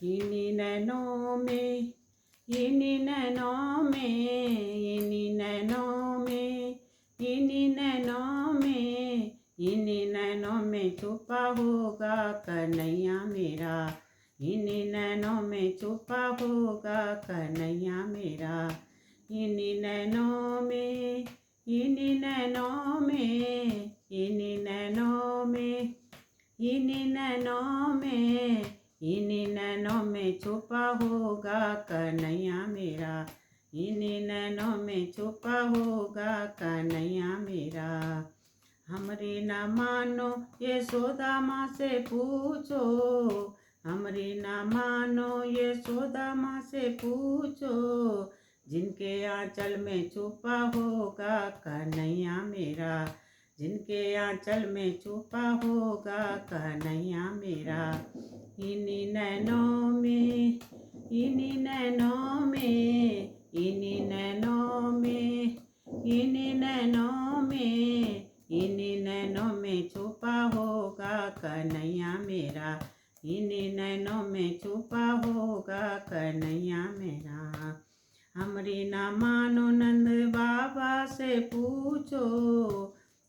इन्हीं नैनों में, इन्हीं नैनों में, इन्हीं नैनों में, इन्हीं नैनों में, इन्हीं नैनों में छुपा होगा कन्हैया मेरा। इन्हीं नैनों में छुपा होगा कन्हैया मेरा। इन्हीं नैनों में, इन्हीं नैनों में, इन्हीं नैनों में, इन्हीं नैनों में, इन्हीं नैनों में छुपा होगा कन्हैया मेरा। इन्हीं नैनों में छुपा होगा कन्हैया मेरा। हमरी न मानो यशोदा माँ से पूछो, हमरी न मानो यशोदा माँ से पूछो, जिनके आंचल में छुपा होगा कन्हैया मेरा। जिनके आंचल में छुपा होगा कन्हैया मेरा। इन्हीं नैनों में, इन्हीं नैनों में, इन्हीं नैनों में, इन्हीं नैनों में, इन्हीं नैनों में छुपा होगा कन्हैया मेरा। इन्हीं नैनों में छुपा होगा कन्हैया मेरा। हमरी ना मानो नंद बाबा से पूछो,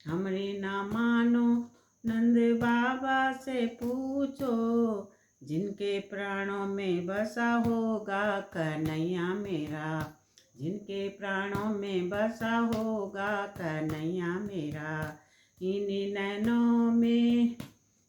हमरी ना मानो नंद बाबा से पूछो, जिनके प्राणों में बसा होगा कन्हैया मेरा। जिनके प्राणों में बसा होगा कन्हैया मेरा। इन्हीं नैनों में,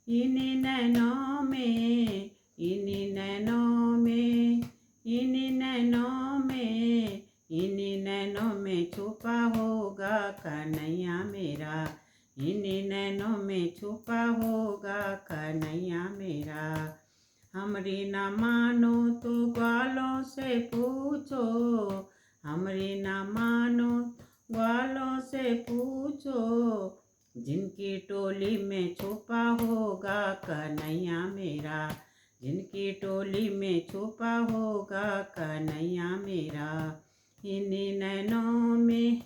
इन्हीं नैनों में, इन्हीं नैनों में, इन्हीं नैनों में, इन्हीं नैनों में छुपा होगा कन्हैया मेरा। इन्हीं नैनों में छुपा होगा कन्हैया मेरा। हमरी ना मानो तो ग्वालों से पूछो, हमरी ना मानो ग्वालों से पूछो, जिनकी टोली में छुपा होगा कन्हैया मेरा। जिनकी टोली में छुपा होगा कन्हैया मेरा। इन्हीं नैनों में,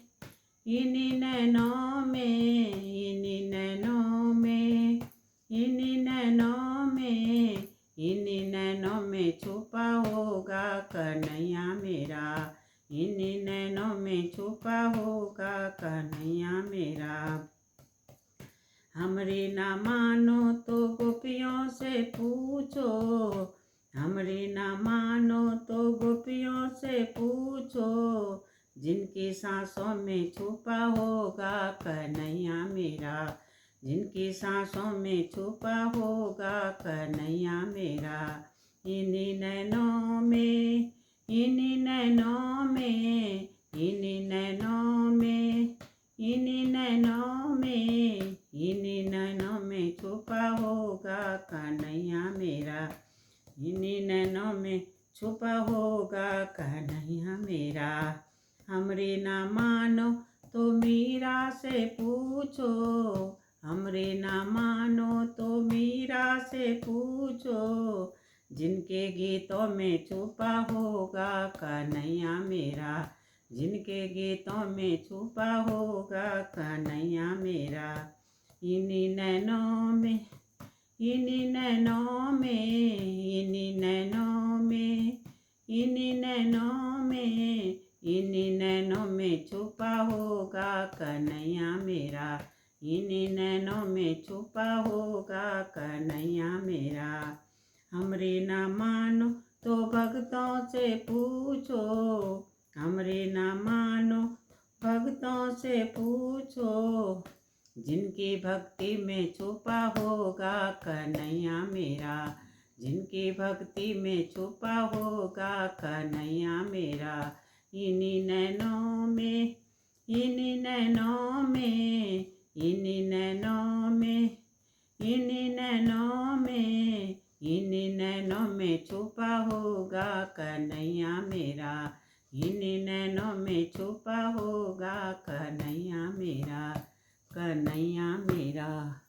इन्हीं नैनों में, इन्हीं नैनों में, इन्हीं नैनों में, इन्हीं नैनों में छुपा होगा कन्हैया मेरा। इन्हीं नैनों में छुपा होगा कन्हैया मेरा। हमरी ना मानो तो गोपियों से पूछो, हमरी ना मानो तो गोपियों से पूछो, जिनकी सांसों में छुपा होगा कन्हैया मेरा। जिनकी सांसों में छुपा होगा कन्हैया मेरा। इन्हीं नैनों में, इन्हीं नैनों में, इन्हीं नैनों में, इन्हीं नैनों में, इन्हीं नैनों में छुपा होगा कन्हैया मेरा। इन्हीं नैनों में छुपा होगा कन्हैया मेरा। हमरी ना मानो तो मीरा से पूछो, हमरी ना मानो तो मीरा से पूछो, जिनके गीतों में छुपा होगा कन्हैया मेरा। जिनके गीतों में छुपा होगा कन्हैया मेरा। इन्हीं नैनों में, इन्हीं नैनों में, इन्हीं नैनों में, इन्हीं नैनों में, इन्हीं नैनों में छुपा होगा कन्हैया मेरा। इन्हीं नैनों में छुपा होगा कन्हैया मेरा। हमरी ना मानो तो भक्तों से पूछो, हमरी ना मानो भक्तों से पूछो, जिनकी भक्ति में छुपा होगा कन्हैया मेरा। जिनकी भक्ति में छुपा होगा कन्हैया मेरा। इन्हीं नैनों में, इन्हीं नैनों में, इन्हीं नैनों में, इन्हीं नैनों में, इन्हीं नैनों में छुपा होगा कन्हैया मेरा। इन्हीं नैनों में छुपा होगा कन्हैया मेरा, कन्हैया मेरा।